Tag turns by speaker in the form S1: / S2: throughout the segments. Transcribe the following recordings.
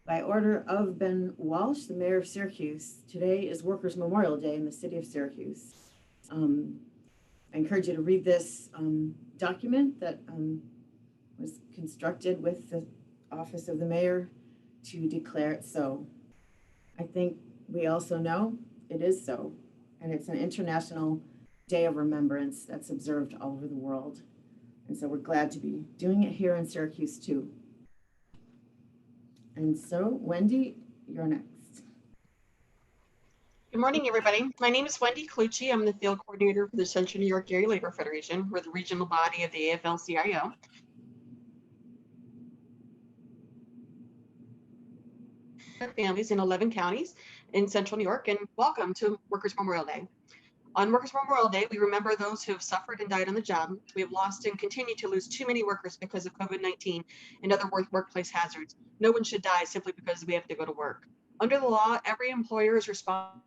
S1: By order of Ben Walsh, the mayor of Syracuse, today is Workers' Memorial Day in the city of Syracuse. I encourage you to read this document that was constructed with the office of the mayor to declare it so. I think we also know it is so, and it's an international day of remembrance that's observed all over the world. And so we're glad to be doing it here in Syracuse too. And so, Wendy, you're next.
S2: Good morning, everybody. My name is Wendy Colucci. I'm the field coordinator for the Central New York Area Labor Federation. We're the regional body of the AFL-CIO. Families in 11 counties in Central New York, and welcome to Workers' Memorial Day. On Workers' Memorial Day, we remember those who have suffered and died on the job. We have lost and continue to lose too many workers because of COVID-19 and other workplace hazards. No one should die simply because we have to go to work. Under the law, every employer is responsible.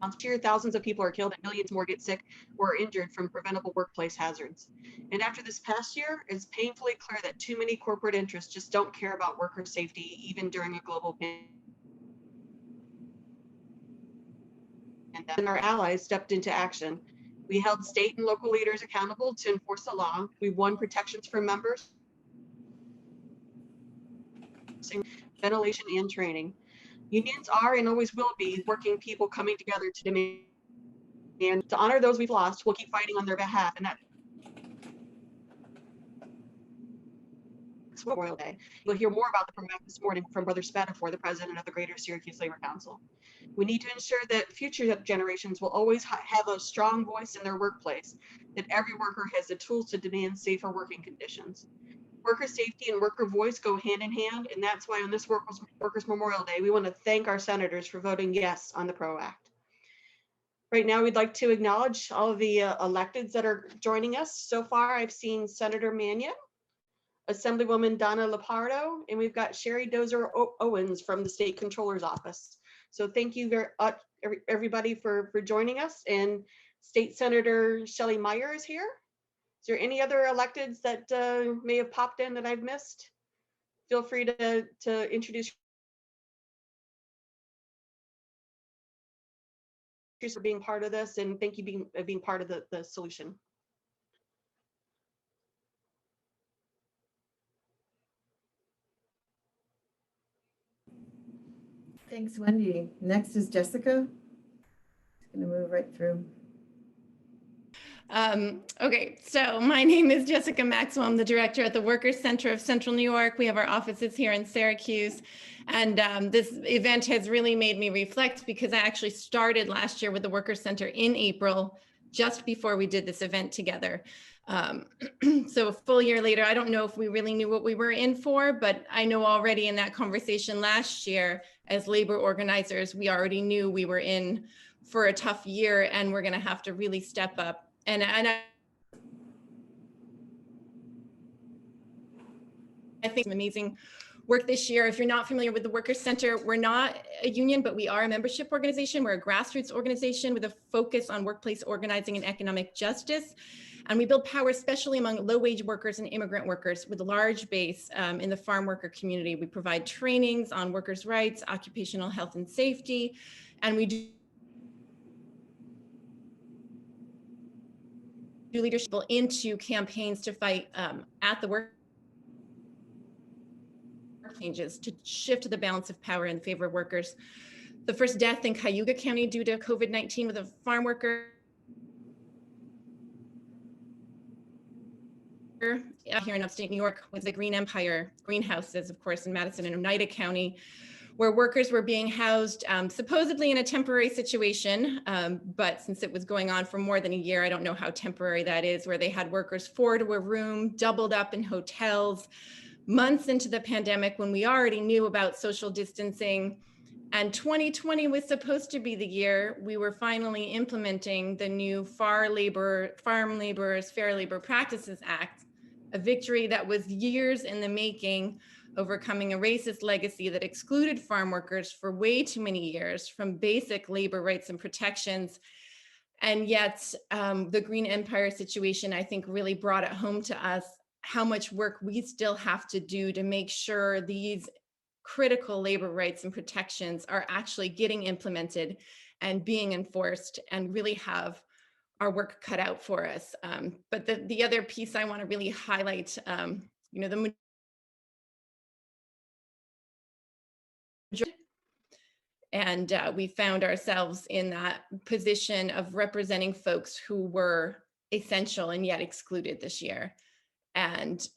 S2: Each year, thousands of people are killed and millions more get sick or injured from preventable workplace hazards. And after this past year, it's painfully clear that too many corporate interests just don't care about worker safety, even during a global pandemic. And our allies stepped into action. We held state and local leaders accountable to enforce the law. We won protections for members, ventilation, and training. Unions are and always will be working people coming together to demand. And to honor those we've lost, we'll keep fighting on their behalf. And that's Memorial Day. You'll hear more about the program this morning from Brother Spatafor, the president of the Greater Syracuse Labor Council. We need to ensure that future generations will always have a strong voice in their workplace, that every worker has the tools to demand safer working conditions. Worker safety and worker voice go hand in hand, and that's why on this Workers' Memorial Day, we want to thank our senators for voting yes on the PRO Act. Right now, we'd like to acknowledge all of the electeds that are joining us. So far, I've seen Senator Mannion, Assemblywoman Donna Lepardo, and we've got Sherry Dozer Owens from the State Controller's Office. So thank you very much, everybody, for joining us. And State Senator Shelley Meyer is here. Is there any other electeds that may have popped in that I've missed? Feel free to introduce for being part of this, and thank you being part of the solution.
S1: Thanks, Wendy. Next is Jessica. Just gonna move right through.
S3: Okay, so my name is Jessica Maxwell. I'm the director at the Workers Center of Central New York. We have our offices here in Syracuse. And this event has really made me reflect because I actually started last year with the Workers Center in April, just before we did this event together. So a full year later, I don't know if we really knew what we were in for, but I know already in that conversation last year, as labor organizers, we already knew we were in for a tough year and we're gonna have to really step up. And I think some amazing work this year. If you're not familiar with the Workers Center, we're not a union, but we are a membership organization. We're a grassroots organization with a focus on workplace organizing and economic justice. And we build power, especially among low-wage workers and immigrant workers with a large base in the farm worker community. We provide trainings on workers' rights, occupational health and safety, and we do leadership into campaigns to fight at the work changes to shift the balance of power in favor of workers. The first death in Cayuga County due to COVID-19 with a farm worker here in upstate New York with the Green Empire greenhouses, of course, in Madison and Oneida County, where workers were being housed supposedly in a temporary situation, but since it was going on for more than a year, I don't know how temporary that is, where they had workers 4 to a room, doubled up in hotels, months into the pandemic when we already knew about social distancing. And 2020 was supposed to be the year we were finally implementing the new Farm Laborers Fair Labor Practices Act, a victory that was years in the making, overcoming a racist legacy that excluded farm workers for way too many years from basic labor rights and protections. And yet the Green Empire situation, I think, really brought it home to us how much work we still have to do to make sure these critical labor rights and protections are actually getting implemented and being enforced, and really have our work cut out for us. But the other piece I want to really highlight, the and we found ourselves in that position of representing folks who were essential and yet excluded this year. And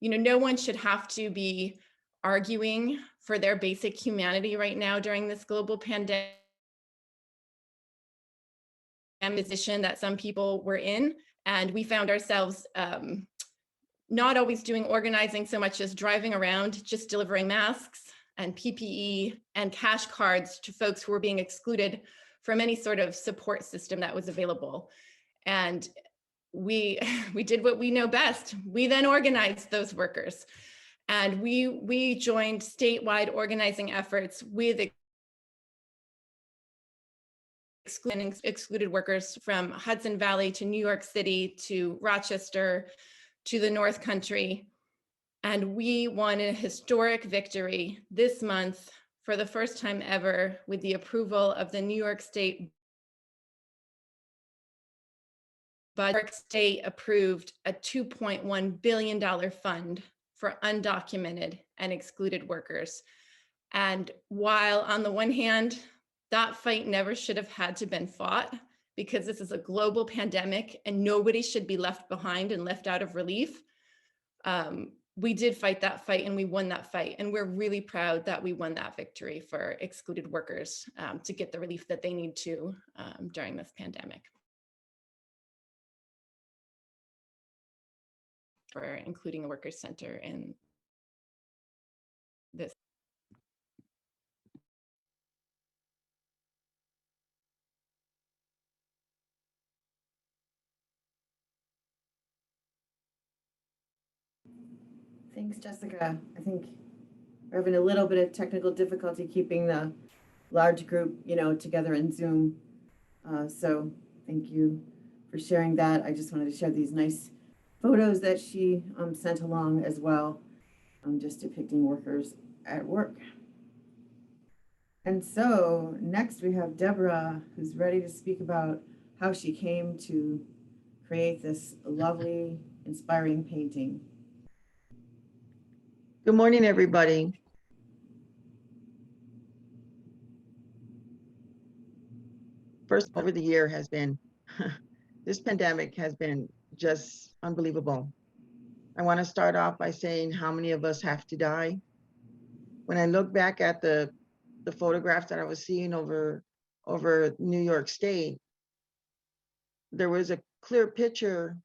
S3: no one should have to be arguing for their basic humanity right now during this global pandemic position that some people were in. And we found ourselves not always doing organizing so much as driving around, just delivering masks and PPE and cash cards to folks who were being excluded from any sort of support system that was available. And we did what we know best. We then organized those workers, and we joined statewide organizing efforts with excluded workers from Hudson Valley to New York City to Rochester to the North Country. And we won a historic victory this month for the first time ever with the approval of the New York State budget. New York State approved a $2.1 billion fund for undocumented and excluded workers. And while on the one hand, that fight never should have had to been fought, because this is a global pandemic and nobody should be left behind and left out of relief, we did fight that fight and we won that fight. And we're really proud that we won that victory for excluded workers to get the relief that they need to during this pandemic. For including a workers' center in this.
S1: Thanks, Jessica. I think we're having a little bit of technical difficulty keeping the large group, together in Zoom. So thank you for sharing that. I just wanted to share these nice photos that she sent along as well, just depicting workers at work. And so next we have Deborah, who's ready to speak about how she came to create this lovely, inspiring painting.
S4: Good morning, everybody. First, over the year has been, this pandemic has been just unbelievable. I want to start off by saying how many of us have to die. When I look back at the photographs that I was seeing over New York State, there was a clear picture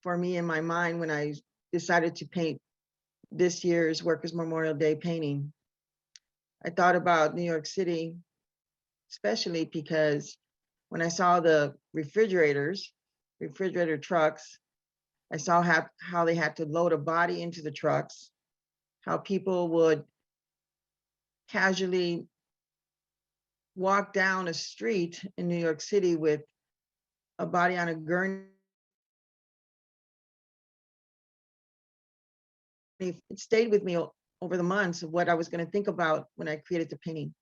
S4: for me in my mind when I decided to paint this year's Workers' Memorial Day painting. I thought about New York City, especially because when I saw the refrigerator trucks, I saw how they had to load a body into the trucks, how people would casually walk down a street in New York City with a body on a gurney. It stayed with me over the months of what I was going to think about when I created the painting.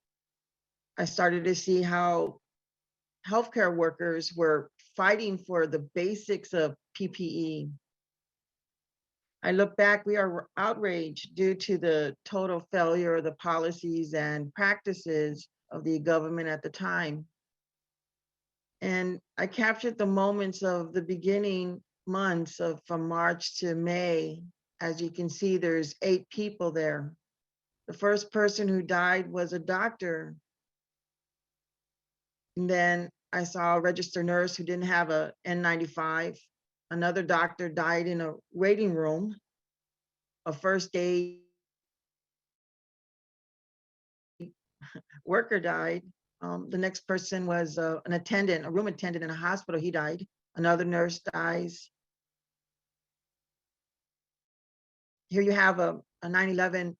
S4: I started to see how healthcare workers were fighting for the basics of PPE. I look back, we are outraged due to the total failure of the policies and practices of the government at the time. And I captured the moments of the beginning months of from March to May. As you can see, there's 8 people there. The first person who died was a doctor. And then I saw a registered nurse who didn't have a N95. Another doctor died in a waiting room. A first aid worker died. The next person was an attendant, a room attendant in a hospital. He died. Another nurse dies. Here you have a 9/11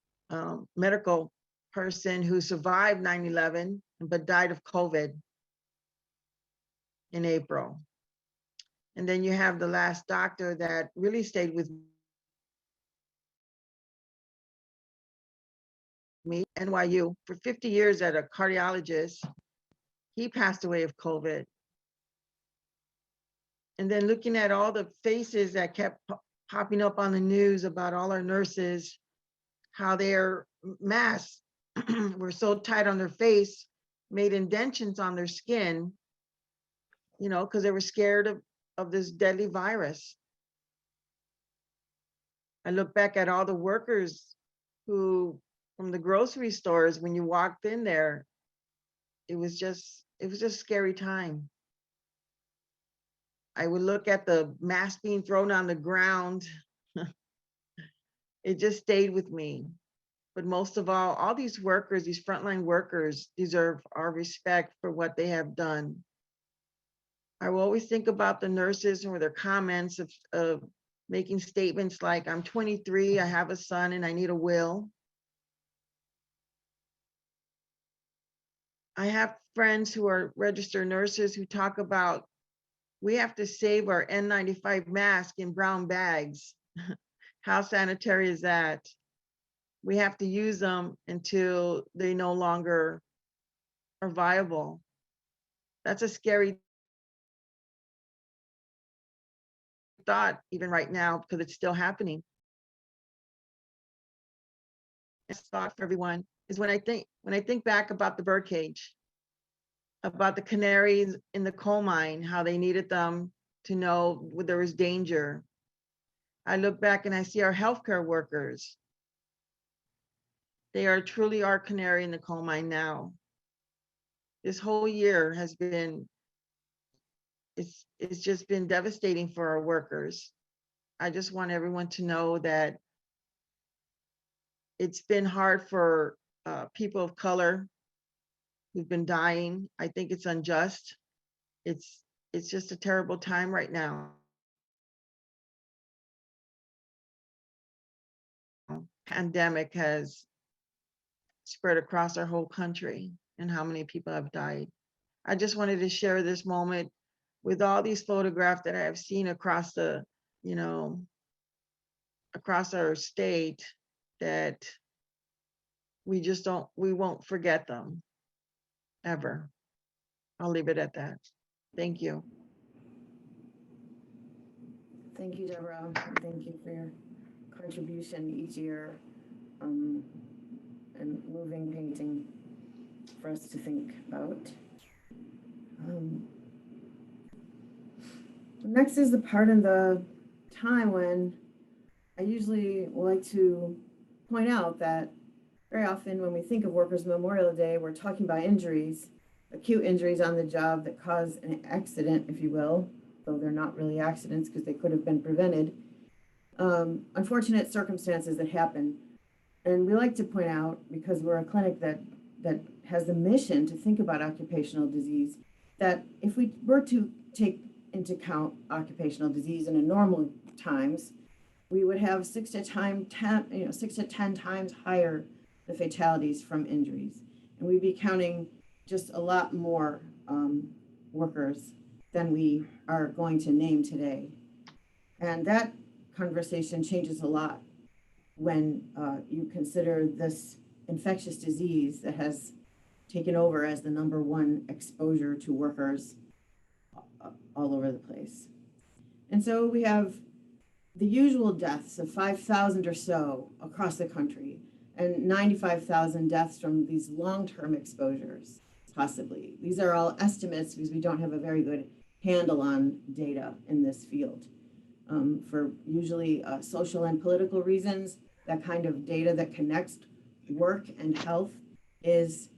S4: medical person who survived 9/11 but died of COVID in April. And then you have the last doctor that really stayed with me, NYU, for 50 years at a cardiologist. He passed away of COVID. And then looking at all the faces that kept popping up on the news about all our nurses, how their masks were so tight on their face, made indentions on their skin, you know, because they were scared of this deadly virus. I look back at all the workers who, from the grocery stores, when you walked in there, it was just a scary time. I would look at the mask being thrown on the ground. It just stayed with me. But most of all these workers, these frontline workers, deserve our respect for what they have done. I will always think about the nurses and their comments of making statements like, I'm 23, I have a son, and I need a will. I have friends who are registered nurses who talk about, we have to save our N95 mask in brown bags. How sanitary is that? We have to use them until they no longer are viable. That's a scary thought, even right now, because it's still happening. This thought for everyone is when I think back about the birdcage, about the canaries in the coal mine, how they needed them to know when there was danger. I look back and I see our healthcare workers. They are truly our canary in the coal mine now. This whole year has been, it's just been devastating for our workers. I just want everyone to know that it's been hard for people of color who've been dying. I think it's unjust. It's just a terrible time right now. Pandemic has spread across our whole country and how many people have died. I just wanted to share this moment with all these photographs that I have seen across the, you know, across our state, that we won't forget them ever. I'll leave it at that. Thank you.
S1: Thank you, Deborah. And thank you for your contribution each year, and moving painting for us to think about. Next is the part in the time when I usually like to point out that very often when we think of Workers' Memorial Day, we're talking about injuries, acute injuries on the job that cause an accident, if you will, though they're not really accidents because they could have been prevented. Unfortunate circumstances that happen. And we like to point out, because we're a clinic that has the mission to think about occupational disease, that if we were to take into account occupational disease in a normal times, we would have 6 to 10 times higher the fatalities from injuries. And we'd be counting just a lot more workers than we are going to name today. And that conversation changes a lot when you consider this infectious disease that has taken over as the #1 exposure to workers all over the place. And so we have the usual deaths of 5,000 or so across the country, and 95,000 deaths from these long-term exposures, possibly. These are all estimates because we don't have a very good handle on data in this field. For usually social and political reasons, that kind of data that connects work and health is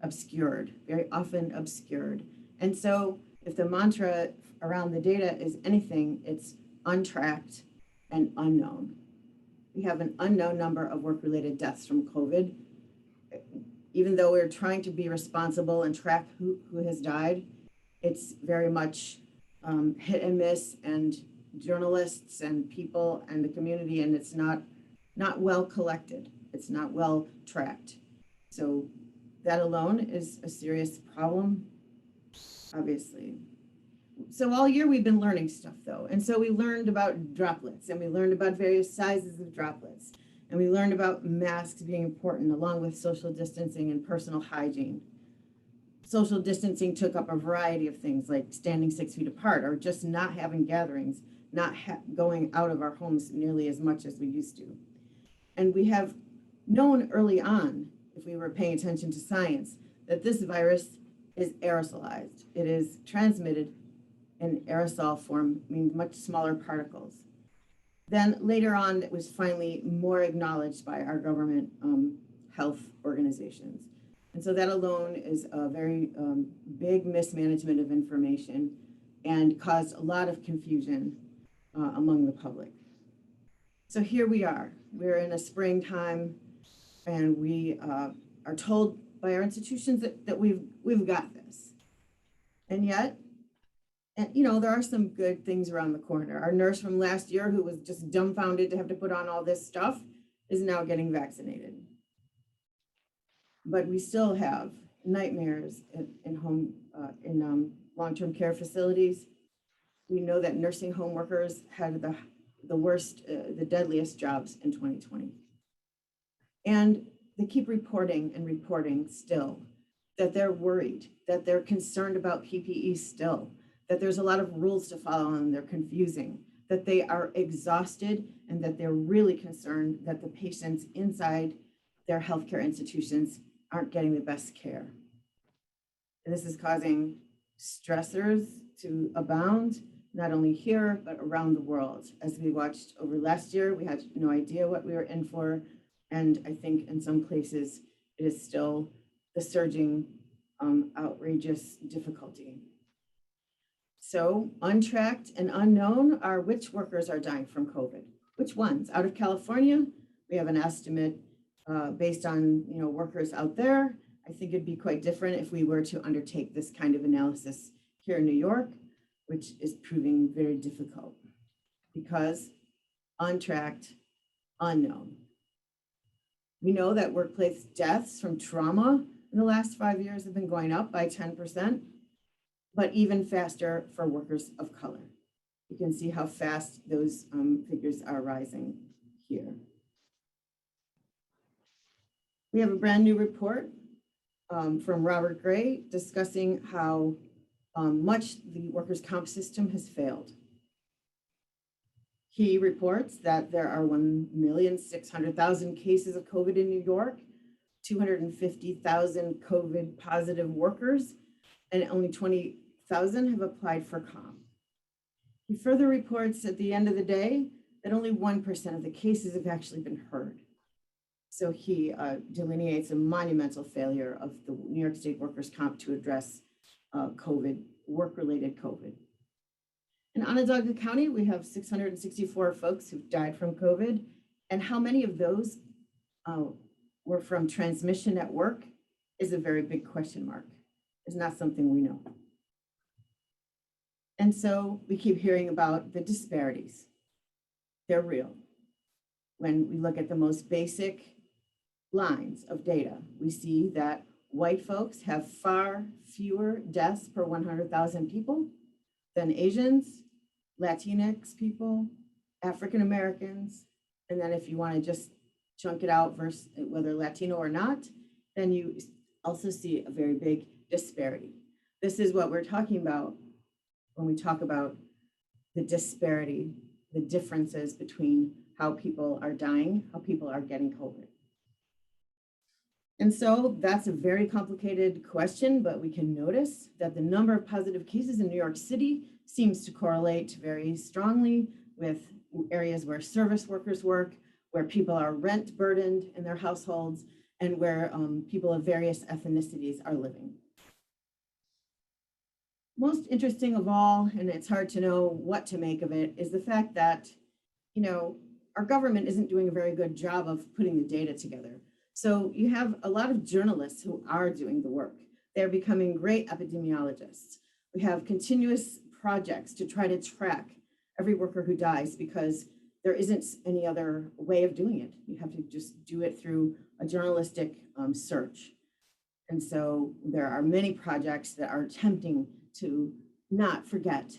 S1: obscured, very often obscured. And so if the mantra around the data is anything, it's untracked and unknown. We have an unknown number of work-related deaths from COVID. Even though we're trying to be responsible and track who has died, it's very much hit and miss, and journalists and people and the community, and it's not well collected. It's not well tracked. So that alone is a serious problem, obviously. So all year we've been learning stuff though. And so we learned about droplets and we learned about various sizes of droplets. And we learned about masks being important along with social distancing and personal hygiene. Social distancing took up a variety of things like standing 6 feet apart or just not having gatherings, not going out of our homes nearly as much as we used to. And we have known early on, if we were paying attention to science, that this virus is aerosolized. It is transmitted in aerosol form, means much smaller particles. Then later on, it was finally more acknowledged by our government health organizations. And so that alone is a very big mismanagement of information and caused a lot of confusion among the public. So here we are. We're in a springtime and we are told by our institutions that we've got this. And yet, you know, there are some good things around the corner. Our nurse from last year who was just dumbfounded to have to put on all this stuff is now getting vaccinated. But we still have nightmares in home, in long-term care facilities. We know that nursing home workers had the worst, the deadliest jobs in 2020. And they keep reporting and reporting still that they're worried, that they're concerned about PPE still, that there's a lot of rules to follow and they're confusing, that they are exhausted and that they're really concerned that the patients inside their healthcare institutions aren't getting the best care. And this is causing stressors to abound, not only here, but around the world. As we watched over last year, we had no idea what we were in for. And I think in some places, it is still the surging, outrageous difficulty. So untracked and unknown are which workers are dying from COVID. Which ones? Out of California, we have an estimate based on workers out there. I think it'd be quite different if we were to undertake this kind of analysis here in New York, which is proving very difficult because untracked, unknown. We know that workplace deaths from trauma in the last 5 years have been going up by 10%, but even faster for workers of color. You can see how fast those figures are rising here. We have a brand new report from Robert Gray discussing how much the workers' comp system has failed. He reports that there are 1,600,000 cases of COVID in New York, 250,000 COVID positive workers, and only 20,000 have applied for comp. He further reports at the end of the day that only 1% of the cases have actually been heard. So he delineates a monumental failure of the New York State workers' comp to address COVID, work-related COVID. In Onondaga County, we have 664 folks who've died from COVID. And how many of those were from transmission at work is a very big question mark. It's not something we know. And so we keep hearing about the disparities. They're real. When we look at the most basic lines of data, we see that white folks have far fewer deaths per 100,000 people than Asians, Latinx people, African Americans. And then if you want to just chunk it out versus whether Latino or not, then you also see a very big disparity. This is what we're talking about when we talk about the disparity, the differences between how people are dying, how people are getting COVID. And so that's a very complicated question, but we can notice that the number of positive cases in New York City seems to correlate very strongly with areas where service workers work, where people are rent burdened in their households, and where people of various ethnicities are living. Most interesting of all, and it's hard to know what to make of it, is the fact that, our government isn't doing a very good job of putting the data together. So you have a lot of journalists who are doing the work. They're becoming great epidemiologists. We have continuous projects to try to track every worker who dies because there isn't any other way of doing it. You have to just do it through a journalistic search. And so there are many projects that are attempting to not forget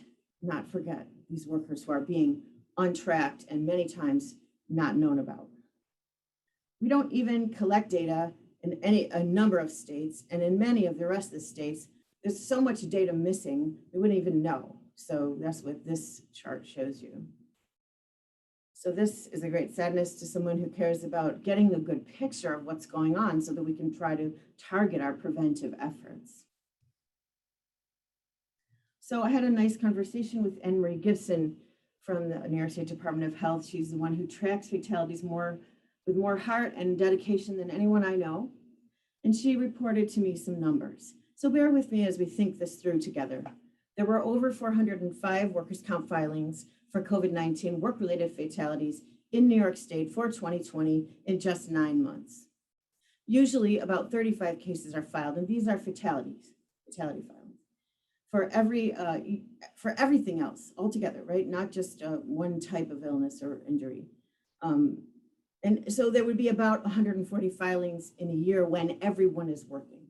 S1: these workers who are being untracked and many times not known about. We don't even collect data in a number of states, and in many of the rest of the states, there's so much data missing, we wouldn't even know. So that's what this chart shows you. So this is a great sadness to someone who cares about getting the good picture of what's going on so that we can try to target our preventive efforts. So I had a nice conversation with Anne Marie Gibson from the New York State Department of Health. She's the one who tracks fatalities with more heart and dedication than anyone I know. And she reported to me some numbers. So bear with me as we think this through together. There were over 405 workers' comp filings for COVID-19 work-related fatalities in New York State for 2020 in just 9 months. Usually about 35 cases are filed, and these are fatality filings for everything else altogether, right? Not just one type of illness or injury. And so there would be about 140 filings in a year when everyone is working.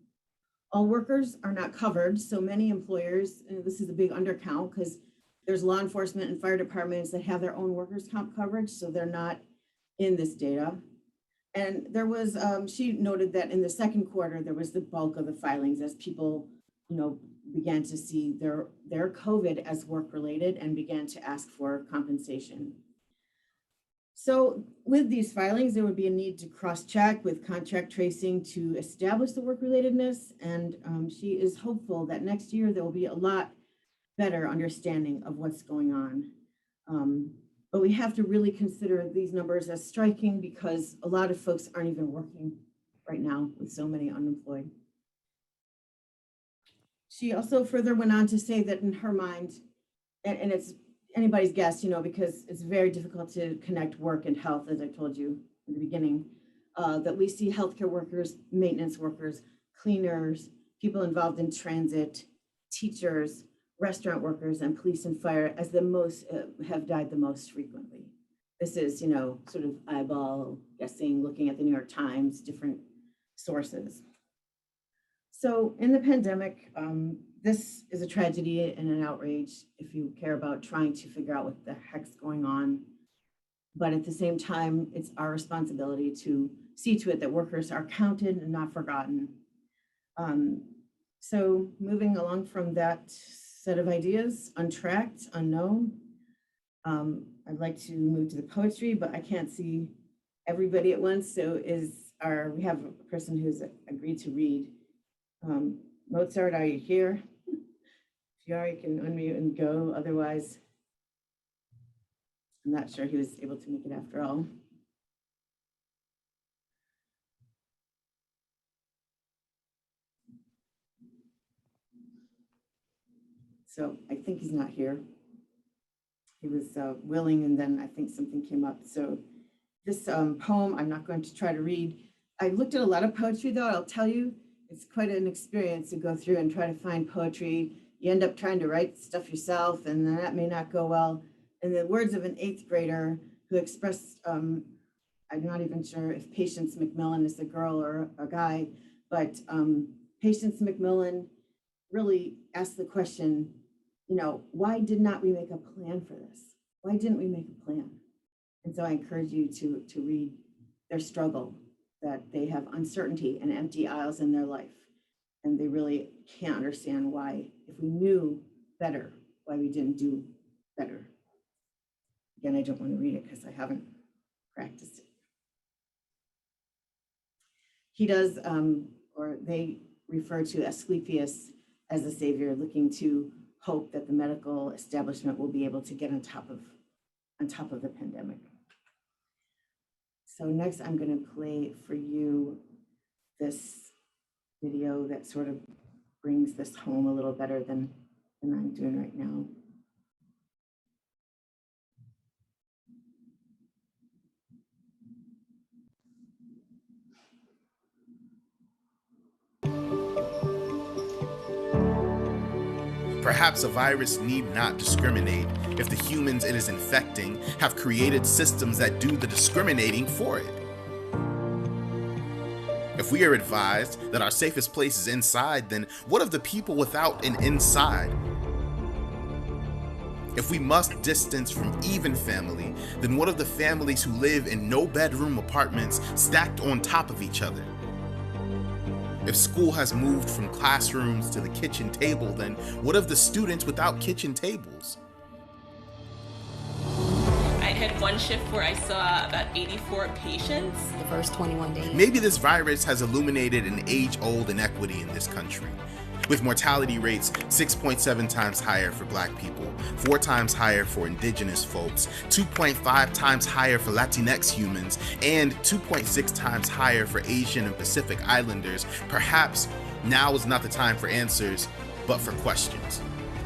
S1: All workers are not covered, so many employers, and this is a big undercount because there's law enforcement and fire departments that have their own workers' comp coverage, so they're not in this data. And there was, she noted that in the second quarter, there was the bulk of the filings as people, began to see their COVID as work-related and began to ask for compensation. So with these filings, there would be a need to cross-check with contract tracing to establish the work-relatedness. And she is hopeful that next year there will be a lot better understanding of what's going on. But we have to really consider these numbers as striking because a lot of folks aren't even working right now with so many unemployed. She also further went on to say that in her mind, and it's anybody's guess, because it's very difficult to connect work and health, as I told you in the beginning, that we see healthcare workers, maintenance workers, cleaners, people involved in transit, teachers, restaurant workers, and police and fire as the most have died the most frequently. This is, sort of eyeball guessing, looking at the New York Times, different sources. So in the pandemic, this is a tragedy and an outrage if you care about trying to figure out what the heck's going on. But at the same time, it's our responsibility to see to it that workers are counted and not forgotten. So moving along from that set of ideas, untracked, unknown, I'd like to move to the poetry, but I can't see everybody at once. So we have a person who's agreed to read. Mozart, are you here? If you are, you can unmute and go. Otherwise, I'm not sure he was able to make it after all. So I think he's not here. He was willing, and then I think something came up. So this poem, I'm not going to try to read. I looked at a lot of poetry though, I'll tell you, it's quite an experience to go through and try to find poetry. You end up trying to write stuff yourself, and then that may not go well. In the words of an 8th grader who expressed, I'm not even sure if Patience McMillan is a girl or a guy, but Patience McMillan really asked the question, why did not we make a plan for this? Why didn't we make a plan? And so I encourage you to read their struggle, that they have uncertainty and empty aisles in their life. And they really can't understand why, if we knew better, why we didn't do better. Again, I don't want to read it because I haven't practiced it. He does, or they refer to Asclepius as a savior, looking to hope that the medical establishment will be able to get on top of the pandemic. So next I'm going to play for you this video that sort of brings this home a little better than I'm doing right now.
S5: Perhaps a virus need not discriminate if the humans it is infecting have created systems that do the discriminating for it. If we are advised that our safest place is inside, then what of the people without an inside? If we must distance from even family, then what of the families who live in no-bedroom apartments stacked on top of each other? If school has moved from classrooms to the kitchen table, then what of the students without kitchen tables?
S6: I had one shift where I saw about 84 patients.
S7: The first 21 days.
S5: Maybe this virus has illuminated an age-old inequity in this country, with mortality rates 6.7 times higher for Black people, 4 times higher for Indigenous folks, 2.5 times higher for Latinx humans, and 2.6 times higher for Asian and Pacific Islanders. Perhaps now is not the time for answers, but for questions.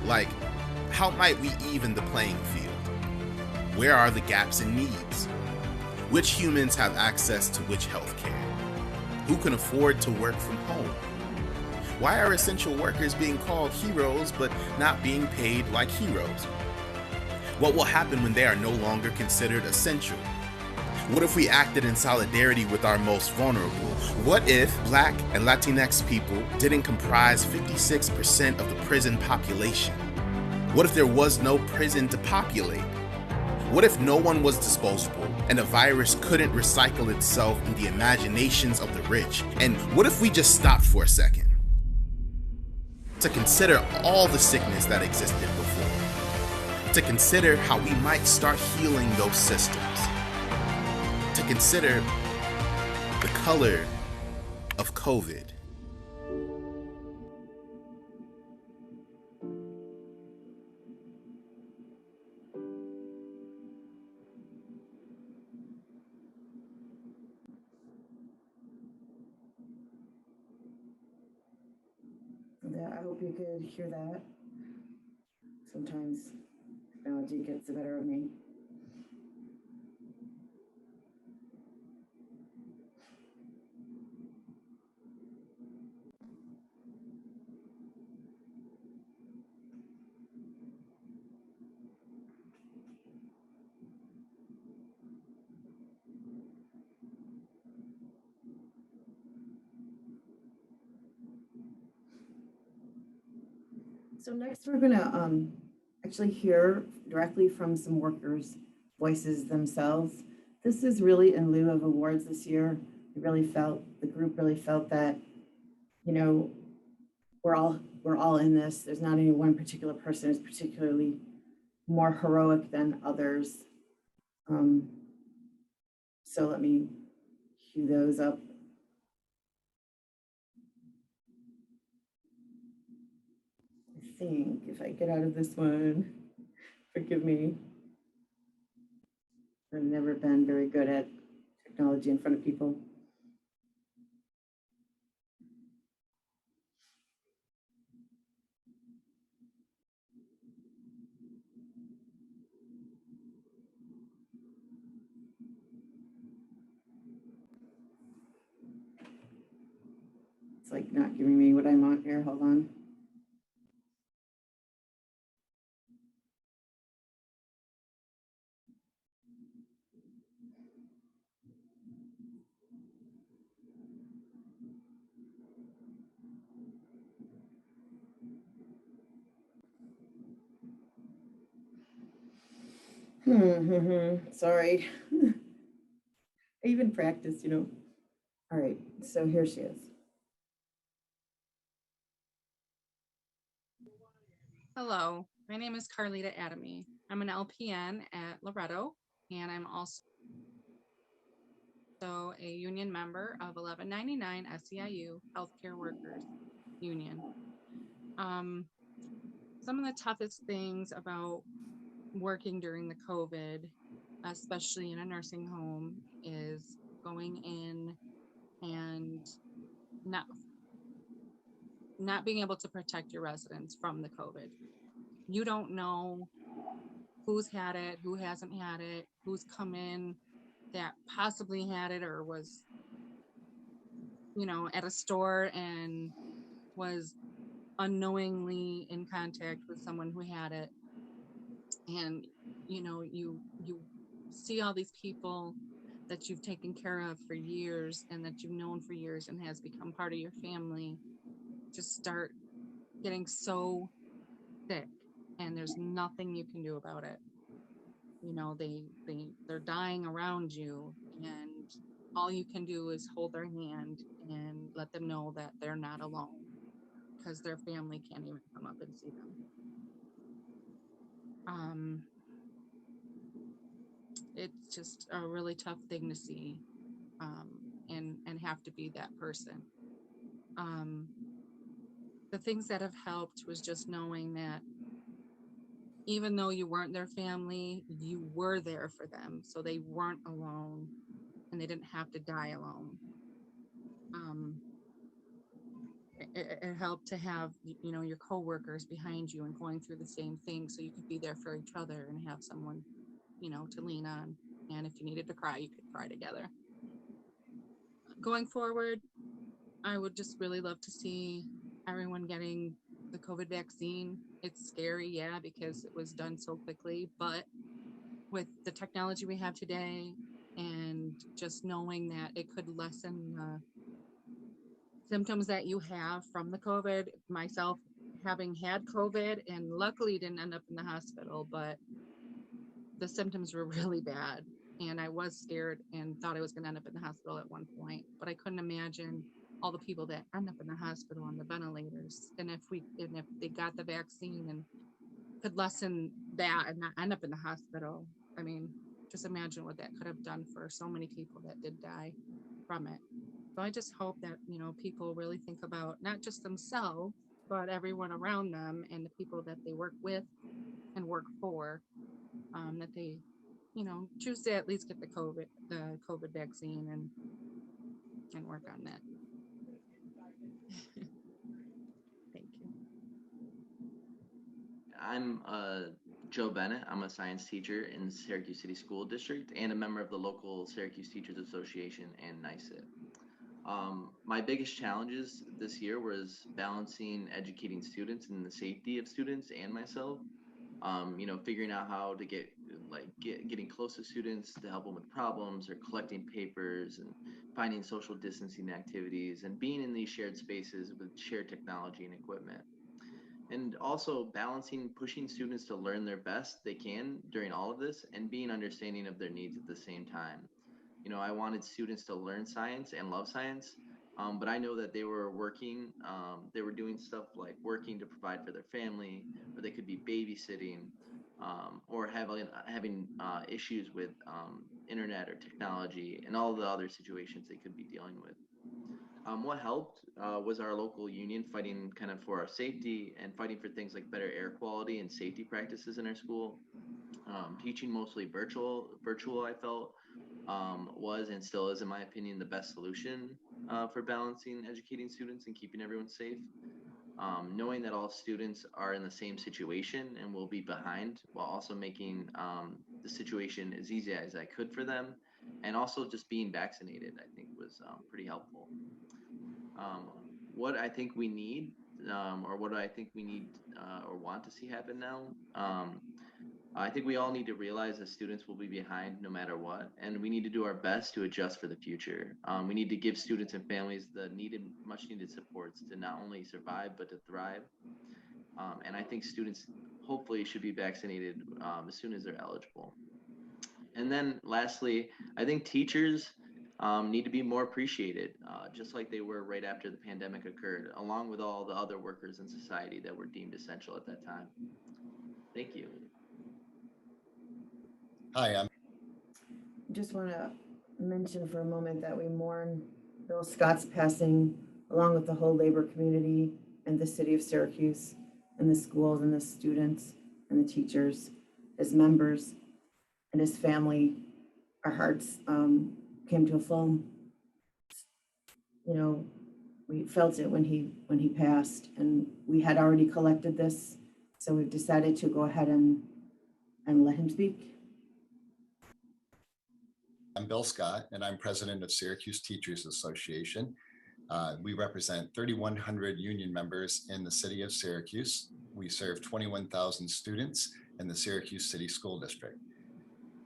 S5: Like, how might we even the playing field? Where are the gaps and needs? Which humans have access to which healthcare? Who can afford to work from home? Why are essential workers being called heroes but not being paid like heroes? What will happen when they are no longer considered essential? What if we acted in solidarity with our most vulnerable? What if Black and Latinx people didn't comprise 56% of the prison population? What if there was no prison to populate? What if no one was disposable and the virus couldn't recycle itself in the imaginations of the rich? And what if we just stopped for a second to consider all the sickness that existed before, to consider how we might start healing those systems, to consider the color of COVID?
S1: Yeah, I hope you could hear that. Sometimes technology gets the better of me. So next we're gonna actually hear directly from some workers' voices themselves. This is really in lieu of awards this year. The group really felt that, you know, we're all in this. There's not any one particular person who's particularly more heroic than others. So let me cue those up. I think if I get out of this one, forgive me. I've never been very good at technology in front of people. It's like not giving me what I want here. Hold on. Sorry. I even practiced, you know. All right, so here she is.
S8: Hello, my name is Carlita Adamy. I'm an LPN at Loretto, and I'm also a union member of 1199 SEIU Healthcare Workers Union. Some of the toughest things about working during the COVID, especially in a nursing home, is going in and not being able to protect your residents from the COVID. You don't know who's had it, who hasn't had it, who's come in that possibly had it or was, you know, at a store and was unknowingly in contact with someone who had it. And, you know, you see all these people that you've taken care of for years and that you've known for years and has become part of your family just start getting so sick. and there's nothing you can do about it. You know, they're dying around you, and all you can do is hold their hand and let them know that they're not alone, because their family can't even come up and see them. It's just a really tough thing to see, and have to be that person. The things that have helped was just knowing that even though you weren't their family, you were there for them, so they weren't alone and they didn't have to die alone. It helped to have, you know, your coworkers behind you and going through the same thing, so you could be there for each other and have someone, you know, to lean on. And if you needed to cry, you could cry together. Going forward, I would just really love to see everyone getting the COVID vaccine. It's scary, yeah, because it was done so quickly, but with the technology we have today and just knowing that it could lessen the symptoms that you have from the COVID, myself having had COVID and luckily didn't end up in the hospital, but the symptoms were really bad. And I was scared and thought I was going to end up in the hospital at one point, but I couldn't imagine all the people that end up in the hospital on the ventilators. And if they got the vaccine and could lessen that and not end up in the hospital, I mean, just imagine what that could have done for so many people that did die from it. So I just hope that, you know, people really think about not just themselves, but everyone around them and the people that they work with and work for, that they, you know, choose to at least get the COVID vaccine and work on that. Thank you.
S7: I'm Joe Bennett. I'm a science teacher in Syracuse City School District and a member of the local Syracuse Teachers Association and NYSIT. My biggest challenges this year was balancing educating students and the safety of students and myself. You know, figuring out how to getting close to students to help them with problems or collecting papers and finding social distancing activities and being in these shared spaces with shared technology and equipment. And also balancing pushing students to learn their best they can during all of this and being understanding of their needs at the same time. You know, I wanted students to learn science and love science, but I know that they were working, they were doing stuff like working to provide for their family, or they could be babysitting, or having issues with internet or technology and all the other situations they could be dealing with. What helped was our local union fighting kind of for our safety and fighting for things like better air quality and safety practices in our school. Teaching mostly virtual I felt was and still is, in my opinion, the best solution for balancing educating students and keeping everyone safe. Knowing that all students are in the same situation and will be behind, while also making the situation as easy as I could for them, and also just being vaccinated, I think was pretty helpful. What I think we need, or what I think we need or want to see happen now, I think we all need to realize that students will be behind no matter what, and we need to do our best to adjust for the future. We need to give students and families the much needed supports to not only survive, but to thrive. And I think students hopefully should be vaccinated as soon as they're eligible. And then lastly, I think teachers need to be more appreciated, just like they were right after the pandemic occurred, along with all the other workers in society that were deemed essential at that time. Thank you.
S9: Hi, I'm
S1: Just want to mention for a moment that we mourn Bill Scott's passing, along with the whole labor community and the city of Syracuse and the schools and the students and the teachers, his members and his family. Our hearts came to a full, you know, we felt it when he passed, and we had already collected this, so we've decided to go ahead and let him speak.
S9: I'm Bill Scott, and I'm president of Syracuse Teachers Association. We represent 3,100 union members in the city of Syracuse. We serve 21,000 students in the Syracuse City School District.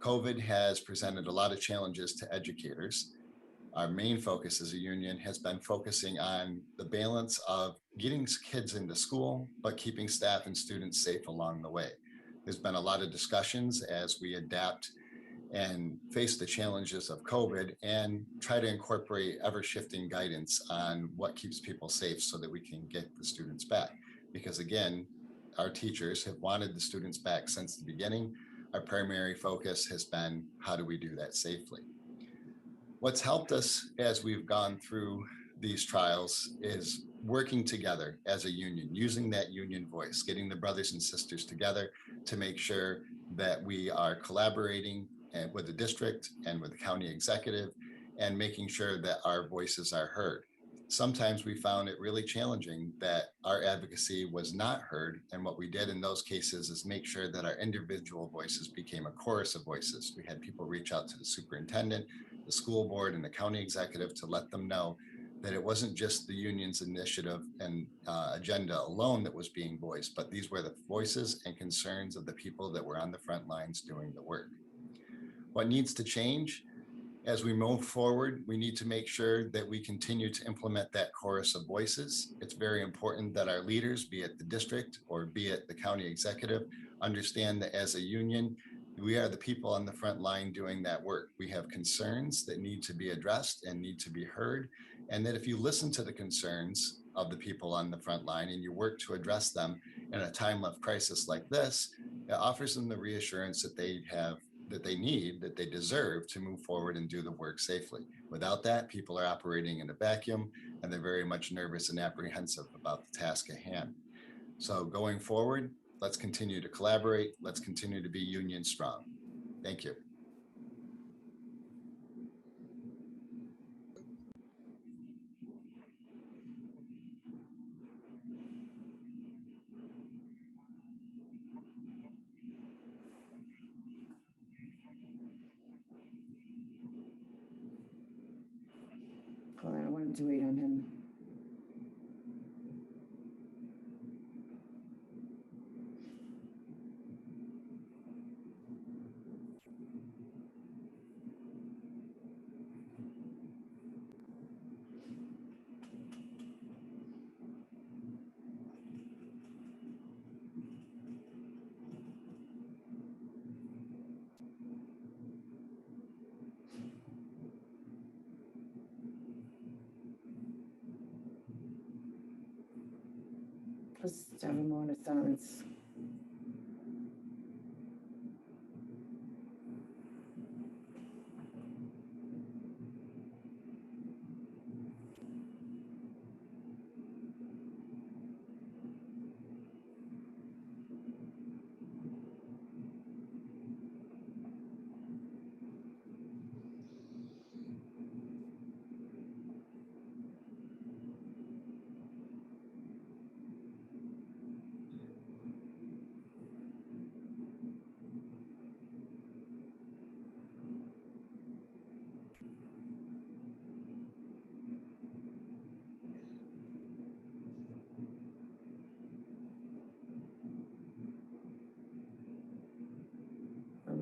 S9: COVID has presented a lot of challenges to educators. Our main focus as a union has been focusing on the balance of getting kids into school, but keeping staff and students safe along the way. There's been a lot of discussions as we adapt and face the challenges of COVID and try to incorporate ever-shifting guidance on what keeps people safe so that we can get the students back. Because again, our teachers have wanted the students back since the beginning. Our primary focus has been, how do we do that safely? What's helped us as we've gone through these trials is working together as a union, using that union voice, getting the brothers and sisters together to make sure that we are collaborating with the district and with the county executive and making sure that our voices are heard. Sometimes we found it really challenging that our advocacy was not heard. And what we did in those cases is make sure that our individual voices became a chorus of voices. We had people reach out to the superintendent, the school board, and the county executive to let them know that it wasn't just the union's initiative and agenda alone that was being voiced, but these were the voices and concerns of the people that were on the front lines doing the work. What needs to change as we move forward, we need to make sure that we continue to implement that chorus of voices. It's very important that our leaders, be it the district or be it the county executive, understand that as a union, we are the people on the front line doing that work. We have concerns that need to be addressed and need to be heard. And that if you listen to the concerns of the people on the front line and you work to address them in a time of crisis like this, it offers them the reassurance that they have, that they need, that they deserve to move forward and do the work safely. Without that, people are operating in a vacuum and they're very much nervous and apprehensive about the task at hand. So going forward, let's continue to collaborate. Let's continue to be union strong. Thank you.
S1: Hold on, I wanted to wait on him. Let's have a moment of silence.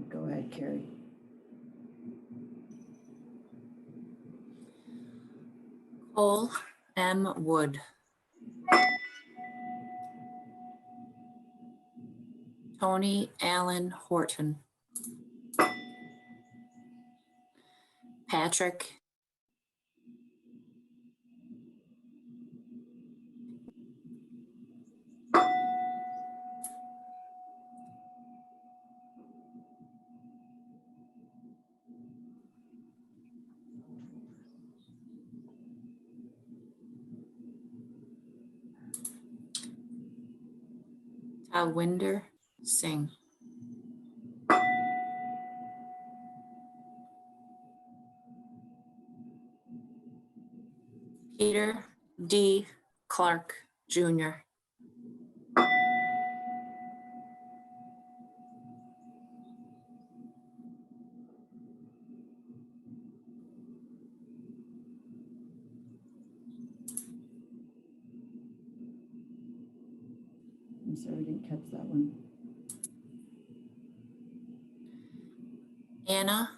S1: Go ahead, Carrie.
S10: Cole M. Wood. Tony Allen Horton. Patrick Talwinder Singh. Peter D. Clark, Jr.
S1: I'm sorry, I didn't catch that one.
S10: Anna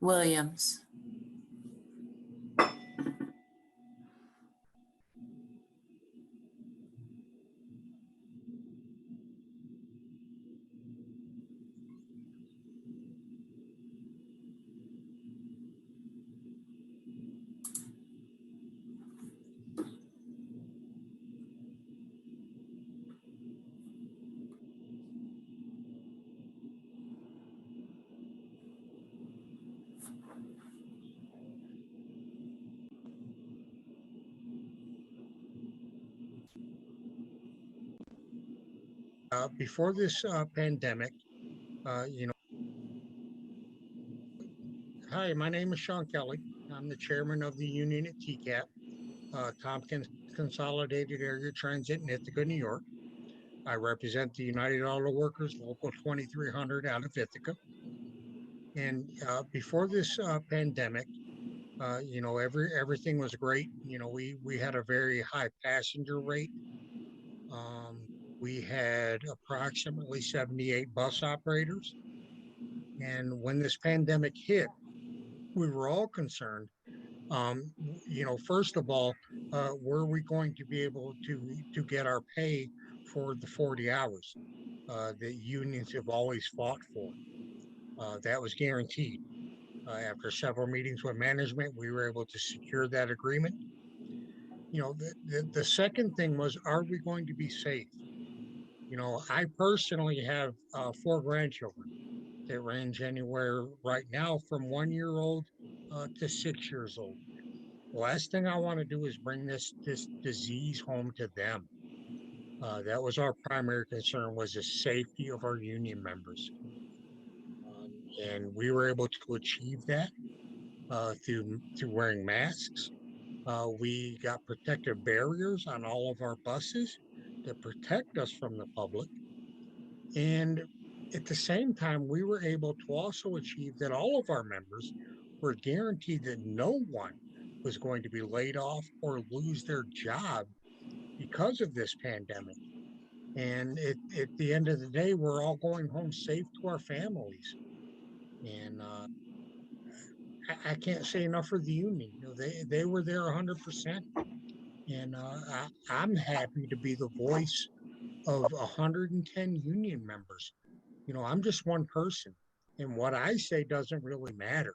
S10: Williams.
S11: before this pandemic, you know, hi, my name is Sean Kelly. I'm the chairman of the union at TCAP, Tompkins Consolidated Area Transit in Ithaca, New York. I represent the United Auto Workers Local 2300 out of Ithaca. And before this pandemic, you know, everything was great. You know, we had a very high passenger rate. We had approximately 78 bus operators. And when this pandemic hit, we were all concerned. You know, first of all, were we going to be able to get our pay for the 40 hours that unions have always fought for? That was guaranteed. After several meetings with management, we were able to secure that agreement. You know, the second thing was, are we going to be safe? You know, I personally have 4 grandchildren that range anywhere right now from 1-year-old to 6 years old. The last thing I want to do is bring this disease home to them. That was our primary concern, was the safety of our union members. And we were able to achieve that through wearing masks. We got protective barriers on all of our buses to protect us from the public. And at the same time, we were able to also achieve that all of our members were guaranteed that no one was going to be laid off or lose their job because of this pandemic. And at the end of the day, we're all going home safe to our families. And I can't say enough for the union. You know, they were there 100%. And I'm happy to be the voice of 110 union members. You know, I'm just one person, and what I say doesn't really matter.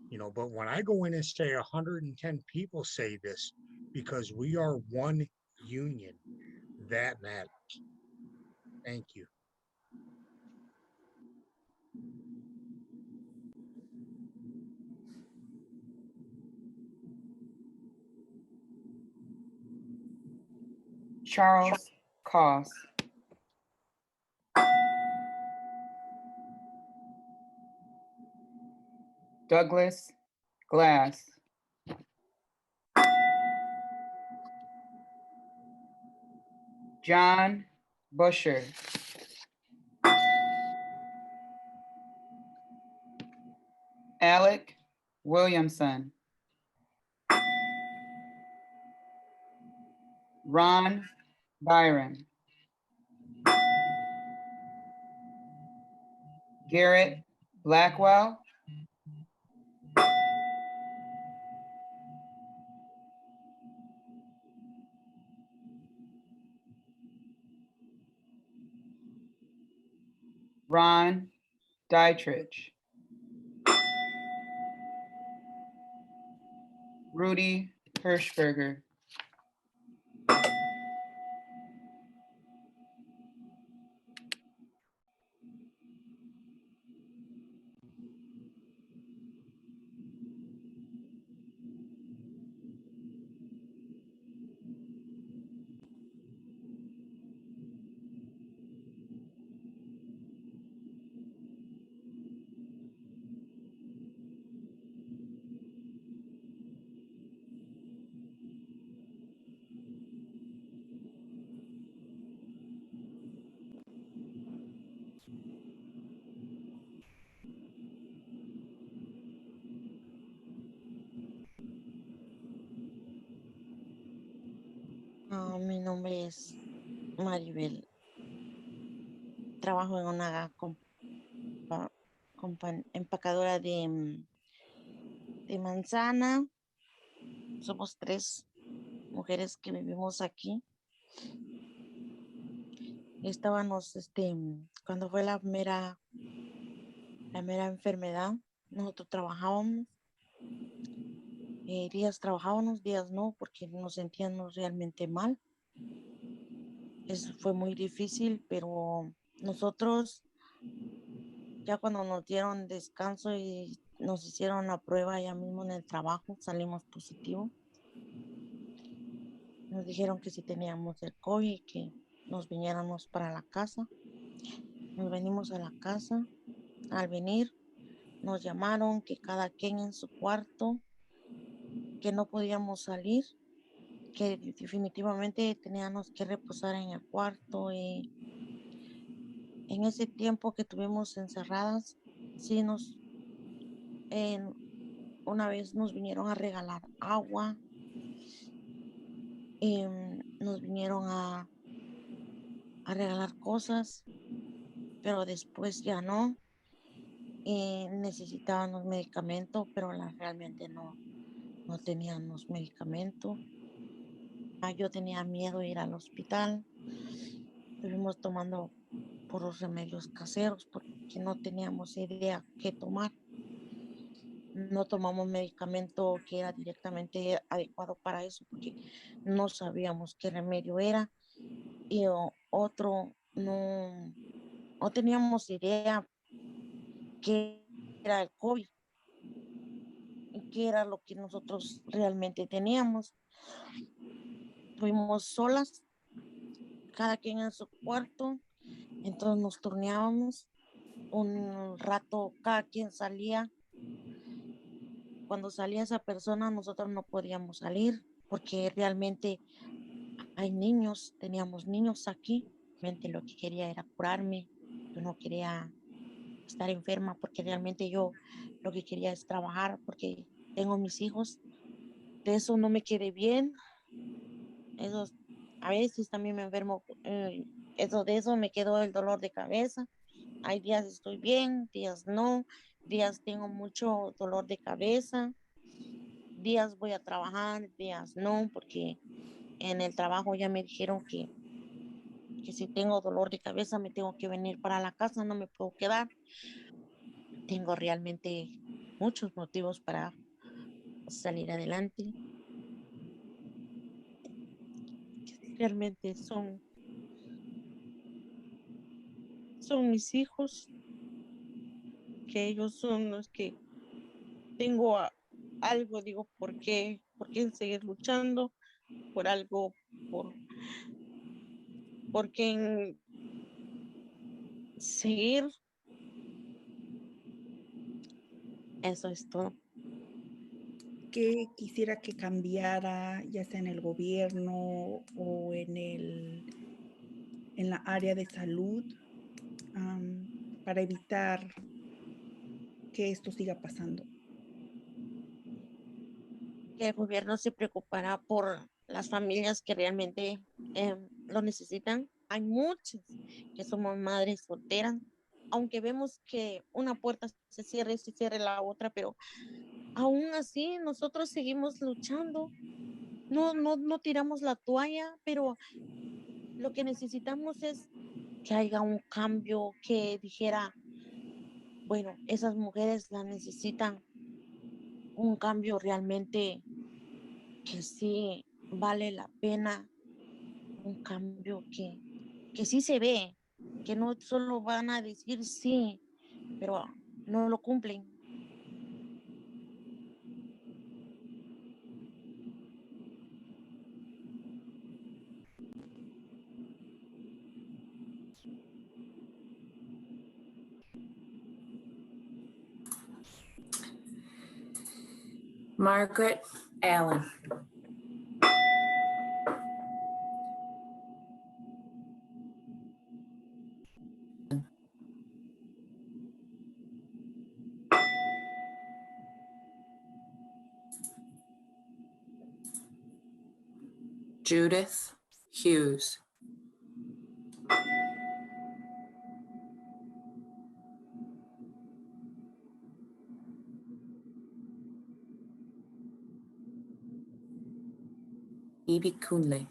S11: You know, but when I go in and say 110 people say this because we are one union, that matters. Thank you.
S12: Charles Coss. Douglas Glass. John Busher. Alec Williamson. Ron Byron. Garrett Blackwell. Ron Dietrich. Rudy Hirschberger.
S13: Mi nombre es Maribel. Trabajo en una empacadora de manzana. Somos 3 mujeres que vivimos aquí. Estábamos, cuando fue la mera enfermedad, nosotros trabajábamos. Días trabajábamos, días no, porque nos sentíamos realmente mal. Eso fue muy difícil, pero nosotros ya cuando nos dieron descanso y nos hicieron la prueba ya mismo en el trabajo, salimos positivo. Nos dijeron que sí teníamos el COVID, que nos viniéramos para la casa. Nos venimos a la casa. Al venir, nos llamaron que cada quien en su cuarto, que no podíamos salir, que definitivamente teníamos que reposar en el cuarto. Y en ese tiempo que tuvimos encerradas, sí una vez nos vinieron a regalar agua, y nos vinieron a regalar cosas, pero después ya no. Y necesitaban medicamentos, pero realmente no tenían los medicamentos. Yo tenía miedo de ir al hospital. Estuvimos tomando puros remedios caseros porque no teníamos idea qué tomar. No tomamos medicamento que era directamente adecuado para eso porque no sabíamos qué remedio era. Y otro, no teníamos idea qué era el COVID, qué era lo que nosotros realmente teníamos. Fuimos solas, cada quien en su cuarto, entonces nos turneábamos. Un rato cada quien salía. Cuando salía esa persona, nosotros no podíamos salir porque realmente hay niños, teníamos niños aquí. Realmente lo que quería era curarme. Yo no quería estar enferma porque realmente yo lo que quería es trabajar porque tengo mis hijos. De eso no me quedé bien. Eso, a veces también me enfermo. De eso me quedó el dolor de cabeza. Hay días estoy bien, días no. Días tengo mucho dolor de cabeza. Días voy a trabajar, días no, porque en el trabajo ya me dijeron que si tengo dolor de cabeza me tengo que venir para la casa, no me puedo quedar. Tengo realmente muchos motivos para salir adelante. Realmente son mis hijos, que ellos son los que tengo algo, digo, ¿por qué seguir luchando por algo, por qué seguir? Eso es todo.
S14: ¿Qué quisiera que cambiara, ya sea en el gobierno o en la área de salud, para evitar que esto siga pasando?
S13: Que el gobierno se preocupará por las familias que realmente lo necesitan. Hay muchas que somos madres solteras, aunque vemos que una puerta se cierre la otra, pero aún así nosotros seguimos luchando. No tiramos la toalla, pero lo que necesitamos es que haya un cambio, que dijera, bueno, esas mujeres la necesitan, un cambio realmente que sí vale la pena, un cambio que sí se ve, que no solo van a decir sí, pero no lo cumplen.
S10: Margaret Allen. Judith Hughes. Evie Kunle.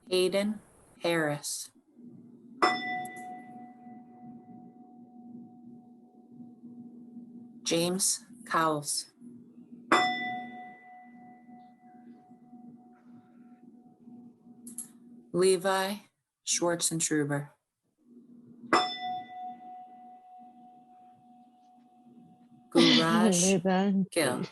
S10: Hayden Harris. James Cowles. Levi Schwartzentruber. Guraj Gill.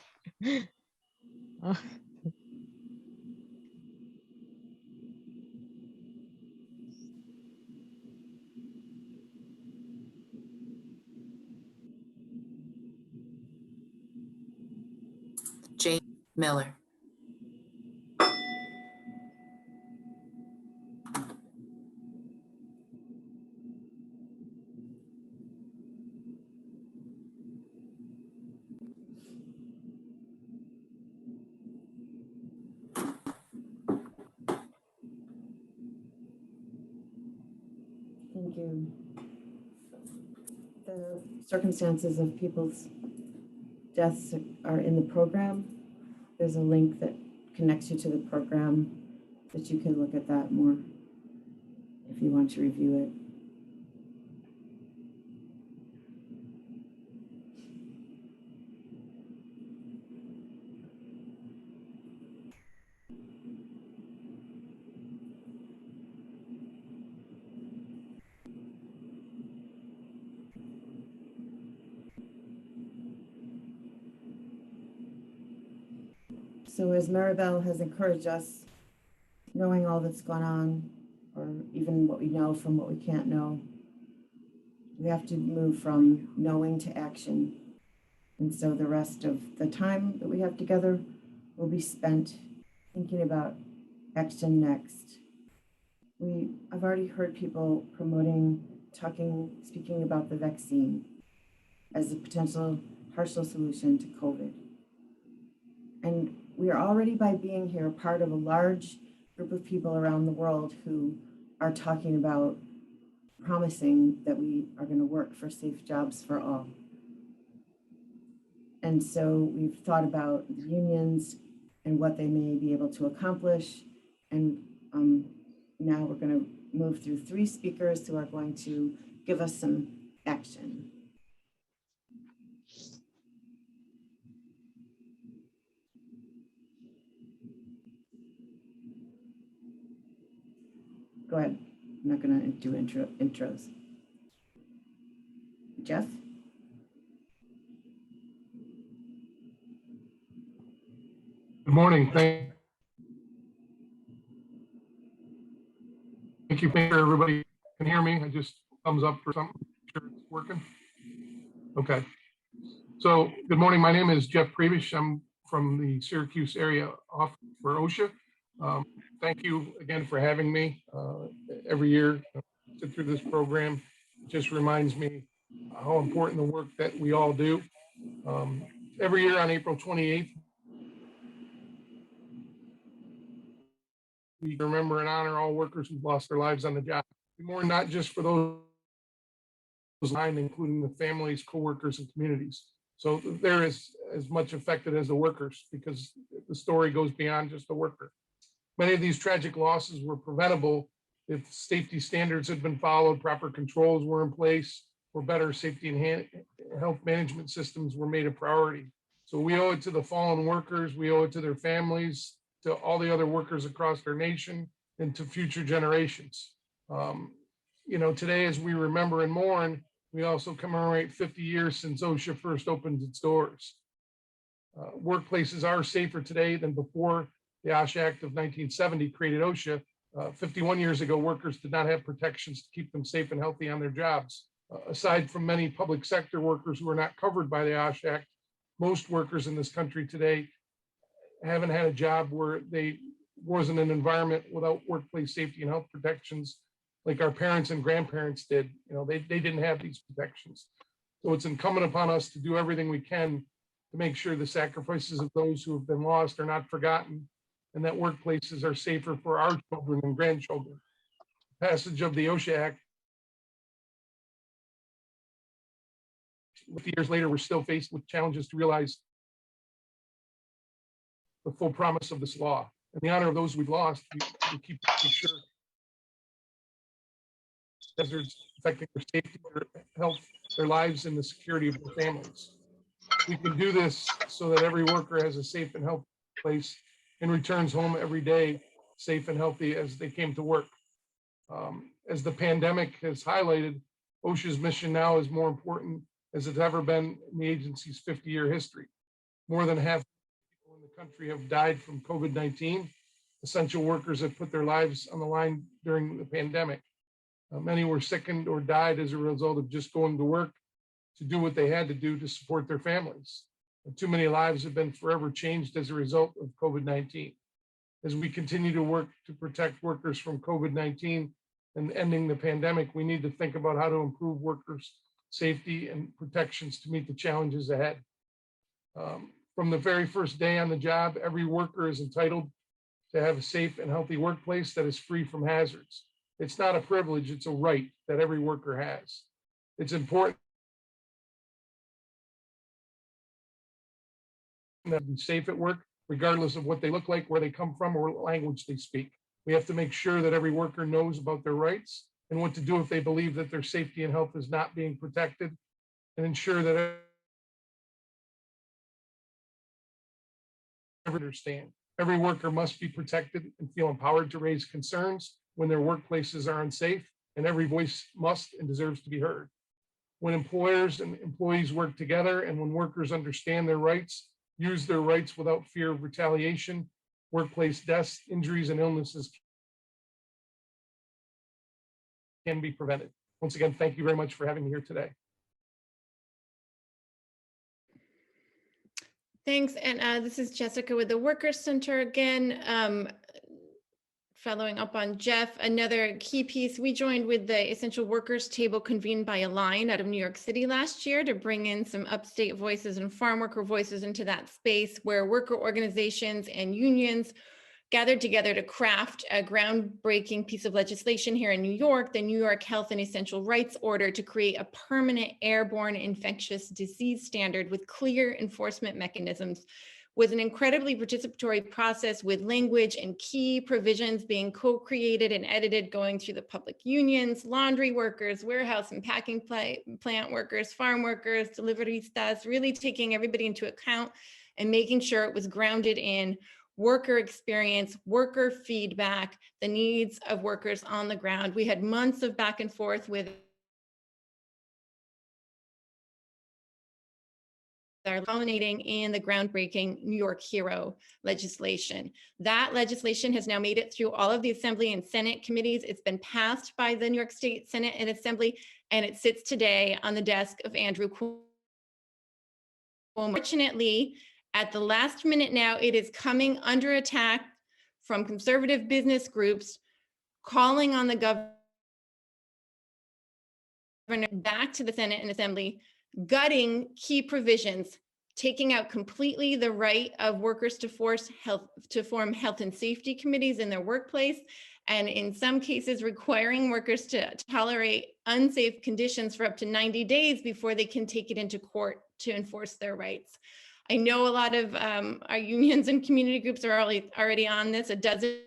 S10: Jane Miller.
S1: Thank you. The circumstances of people's deaths are in the program. There's a link that connects you to the program that you can look at that more if you want to review it. So as Maribel has encouraged us, knowing all that's gone on, or even what we know from what we can't know, we have to move from knowing to action. And so the rest of the time that we have together will be spent thinking about action next. I've already heard people promoting, speaking about the vaccine as a potential partial solution to COVID. And we are already, by being here, part of a large group of people around the world who are talking about promising that we are going to work for safe jobs for all. And so we've thought about the unions and what they may be able to accomplish. And now we're going to move through 3 speakers who are going to give us some action. Go ahead. I'm not going to do intros. Jeff?
S15: Good morning. Thank you. Everybody can hear me. I just thumbs up for something. Sure it's working. Okay. So good morning. My name is Jeff Prebish. I'm from the Syracuse area office for OSHA. Thank you again for having me. Every year sit through this program. It just reminds me how important the work that we all do. Every year on April 28th, we remember and honor all workers who've lost their lives on the job. More not just for those including the families, coworkers, and communities. So they're as much affected as the workers because the story goes beyond just the worker. Many of these tragic losses were preventable if safety standards had been followed, proper controls were in place, or better safety and health management systems were made a priority. So we owe it to the fallen workers, we owe it to their families, to all the other workers across our nation, and to future generations. Today, as we remember and mourn, we also commemorate 50 years since OSHA first opened its doors. Workplaces are safer today than before the OSHA Act of 1970 created OSHA. 51 years ago, workers did not have protections to keep them safe and healthy on their jobs. Aside from many public sector workers who are not covered by the OSHA Act, most workers in this country today haven't had a job where they wasn't an environment without workplace safety and health protections like our parents and grandparents did. They didn't have these protections. So it's incumbent upon us to do everything we can to make sure the sacrifices of those who have been lost are not forgotten and that workplaces are safer for our children and grandchildren. Passage of the OSHA Act 50 years later, we're still faced with challenges to realize the full promise of this law. In the honor of those we've lost, we keep making sure hazards affecting their safety, their health, their lives, and the security of their families. We can do this so that every worker has a safe and healthy place and returns home every day safe and healthy as they came to work. As the pandemic has highlighted, OSHA's mission now is more important as it's ever been in the agency's 50-year history. More than half of people in the country have died from COVID-19. Essential workers have put their lives on the line during the pandemic. Many were sickened or died as a result of just going to work to do what they had to do to support their families. And too many lives have been forever changed as a result of COVID-19. As we continue to work to protect workers from COVID-19 and ending the pandemic, we need to think about how to improve workers' safety and protections to meet the challenges ahead. From the very first day on the job, every worker is entitled to have a safe and healthy workplace that is free from hazards. It's not a privilege, it's a right that every worker has. It's important to be safe at work, regardless of what they look like, where they come from, or what language they speak. We have to make sure that every worker knows about their rights and what to do if they believe that their safety and health is not being protected, and ensure that understand. Every worker must be protected and feel empowered to raise concerns when their workplaces are unsafe, and every voice must and deserves to be heard. When employers and employees work together, and when workers understand their rights, use their rights without fear of retaliation, workplace deaths, injuries, and illnesses can be prevented. Once again, thank you very much for having me here today.
S3: Thanks. And this is Jessica with the Workers Center again. Following up on Jeff, another key piece, we joined with the Essential Workers Table convened by Align out of New York City last year to bring in some upstate voices and farm worker voices into that space where worker organizations and unions gathered together to craft a groundbreaking piece of legislation here in New York, the New York Health and Essential Rights Order, to create a permanent airborne infectious disease standard with clear enforcement mechanisms, with an incredibly participatory process with language and key provisions being co-created and edited, going through the public unions, laundry workers, warehouse and packing plant workers, farm workers, deliveristas, really taking everybody into account and making sure it was grounded in worker experience, worker feedback, the needs of workers on the ground. We had months of back and forth with are culminating in the groundbreaking New York HERO legislation. That legislation has now made it through all of the Assembly and Senate committees. It's been passed by the New York State Senate and Assembly, and it sits today on the desk of Andrew Cuomo. Fortunately, at the last minute now, it is coming under attack from conservative business groups calling on the governor back to the Senate and Assembly, gutting key provisions, taking out completely the right of workers to form health and safety committees in their workplace, and in some cases requiring workers to tolerate unsafe conditions for up to 90 days before they can take it into court to enforce their rights. I know a lot of our unions and community groups are already on this. A dozen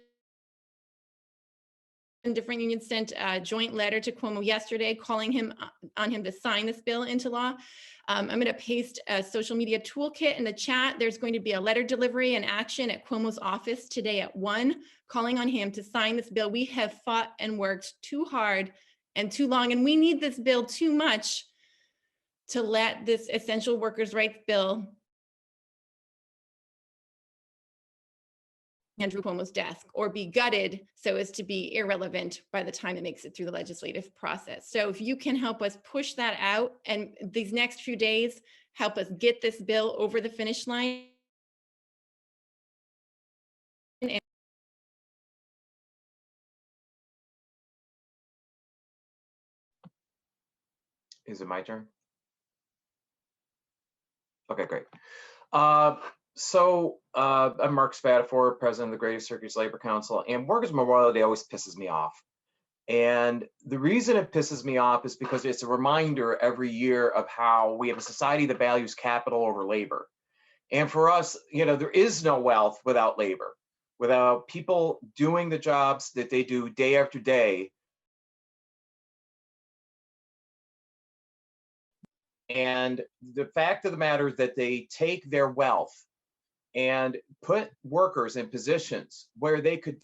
S3: different unions sent a joint letter to Cuomo yesterday calling on him to sign this bill into law. I'm going to paste a social media toolkit in the chat. There's going to be a letter delivery and action at Cuomo's office today at 1, calling on him to sign this bill. We have fought and worked too hard and too long, and we need this bill too much to let this essential workers' rights bill Andrew Cuomo's desk or be gutted so as to be irrelevant by the time it makes it through the legislative process. So if you can help us push that out, and these next few days help us get this bill over the finish line.
S16: Is it my turn? Okay, great. I'm Mark Spatafor, president of the Greater Syracuse Labor Council, and Workers' Memorial Day always pisses me off. And the reason it pisses me off is because it's a reminder every year of how we have a society that values capital over labor. And for us, there is no wealth without labor, without people doing the jobs that they do day after day. And the fact of the matter is that they take their wealth and put workers in positions where they could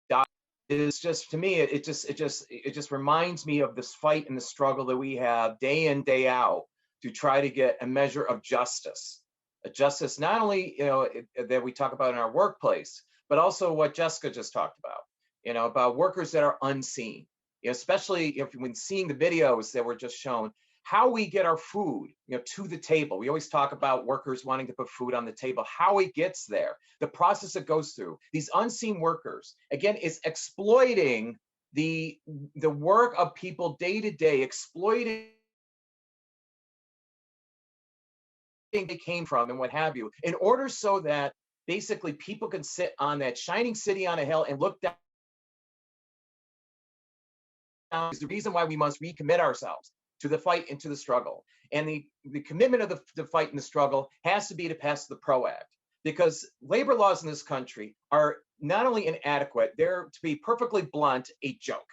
S16: die. It's just, to me, it just reminds me of this fight and the struggle that we have day in, day out to try to get a measure of justice. a justice not only that we talk about in our workplace, but also what Jessica just talked about, about workers that are unseen, especially when seeing the videos that were just shown, how we get our food to the table. We always talk about workers wanting to put food on the table, how it gets there, the process it goes through. These unseen workers, again, is exploiting the work of people day to day, exploiting they came from and what have you, in order so that basically people can sit on that shining city on a hill and look down. Is the reason why we must recommit ourselves to the fight and to the struggle. And the commitment of the fight and the struggle has to be to pass the PRO Act, because labor laws in this country are not only inadequate, they're, to be perfectly blunt, a joke.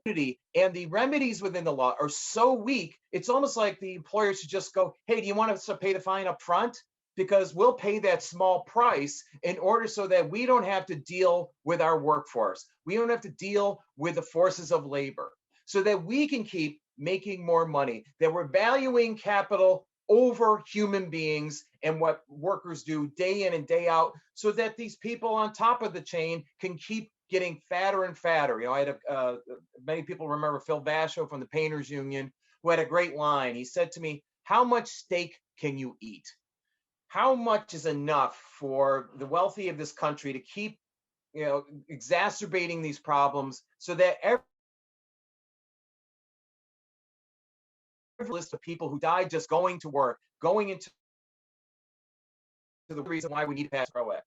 S16: And the remedies within the law are so weak, it's almost like the employer should just go, hey, do you want us to pay the fine up front? Because we'll pay that small price in order so that we don't have to deal with our workforce. We don't have to deal with the forces of labor, so that we can keep making more money, that we're valuing capital over human beings and what workers do day in and day out, so that these people on top of the chain can keep getting fatter and fatter. I had many people remember Phil Vasho from the Painters Union, who had a great line. He said to me, how much steak can you eat? How much is enough for the wealthy of this country to keep, exacerbating these problems, so that every list of people who died just going to work, going into the reason why we need to pass the PRO Act.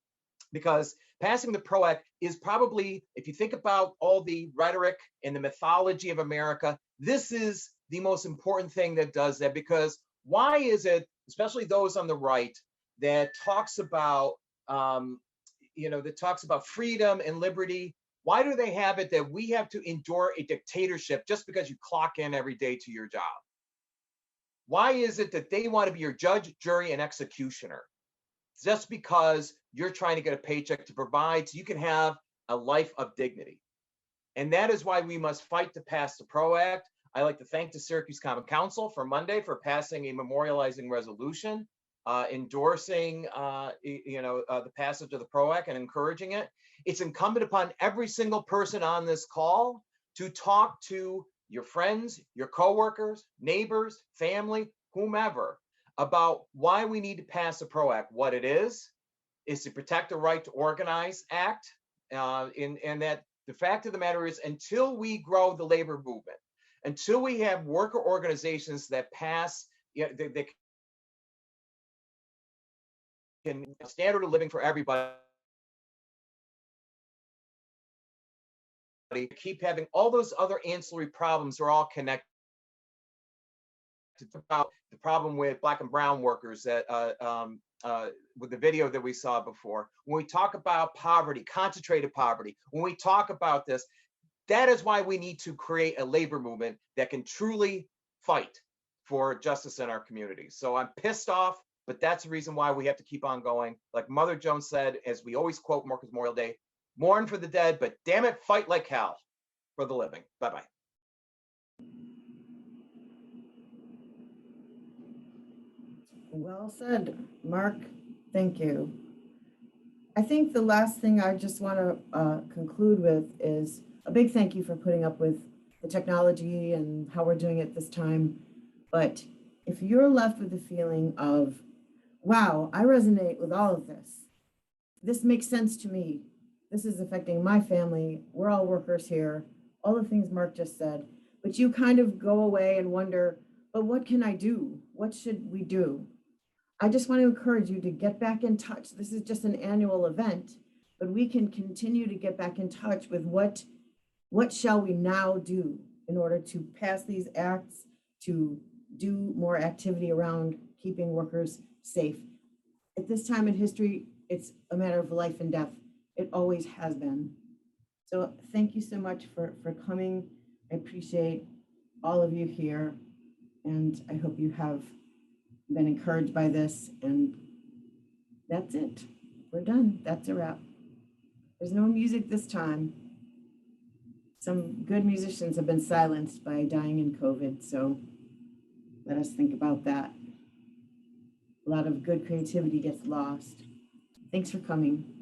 S16: Because passing the PRO Act is probably, if you think about all the rhetoric and the mythology of America, this is the most important thing that does that. Because why is it, especially those on the right, that talks about, that talks about freedom and liberty? Why do they have it that we have to endure a dictatorship just because you clock in every day to your job? Why is it that they want to be your judge, jury, and executioner? Just because you're trying to get a paycheck to provide so you can have a life of dignity. And that is why we must fight to pass the PRO Act. I'd like to thank the Syracuse Common Council for Monday for passing a memorializing resolution, endorsing the passage of the PRO Act and encouraging it. It's incumbent upon every single person on this call to talk to your friends, your coworkers, neighbors, family, whomever, about why we need to pass the PRO Act. What it is to protect the right to organize act, and that the fact of the matter is, until we grow the labor movement, until we have worker organizations that pass, they can standard of living for everybody, keep having all those other ancillary problems are all connected. About the problem with Black and brown workers that with the video that we saw before, when we talk about poverty, concentrated poverty, when we talk about this, that is why we need to create a labor movement that can truly fight for justice in our communities. So I'm pissed off, but that's the reason why we have to keep on going. Like Mother Jones said, as we always quote Workers' Memorial Day, mourn for the dead, but damn it, fight like hell for the living. Bye-bye.
S1: Well said, Mark. Thank you. I think the last thing I just want to conclude with is a big thank you for putting up with the technology and how we're doing it this time. But if you're left with the feeling of, wow, I resonate with all of this. This makes sense to me. This is affecting my family. We're all workers here. All the things Mark just said. But you kind of go away and wonder, but what can I do? What should we do? I just want to encourage you to get back in touch. This is just an annual event, but we can continue to get back in touch with what shall we now do in order to pass these acts, to do more activity around keeping workers safe. At this time in history, it's a matter of life and death. It always has been. So thank you so much for coming. I appreciate all of you here, and I hope you have been encouraged by this, and that's it. We're done. That's a wrap. There's no music this time. Some good musicians have been silenced by dying in COVID, so let us think about that. A lot of good creativity gets lost. Thanks for coming.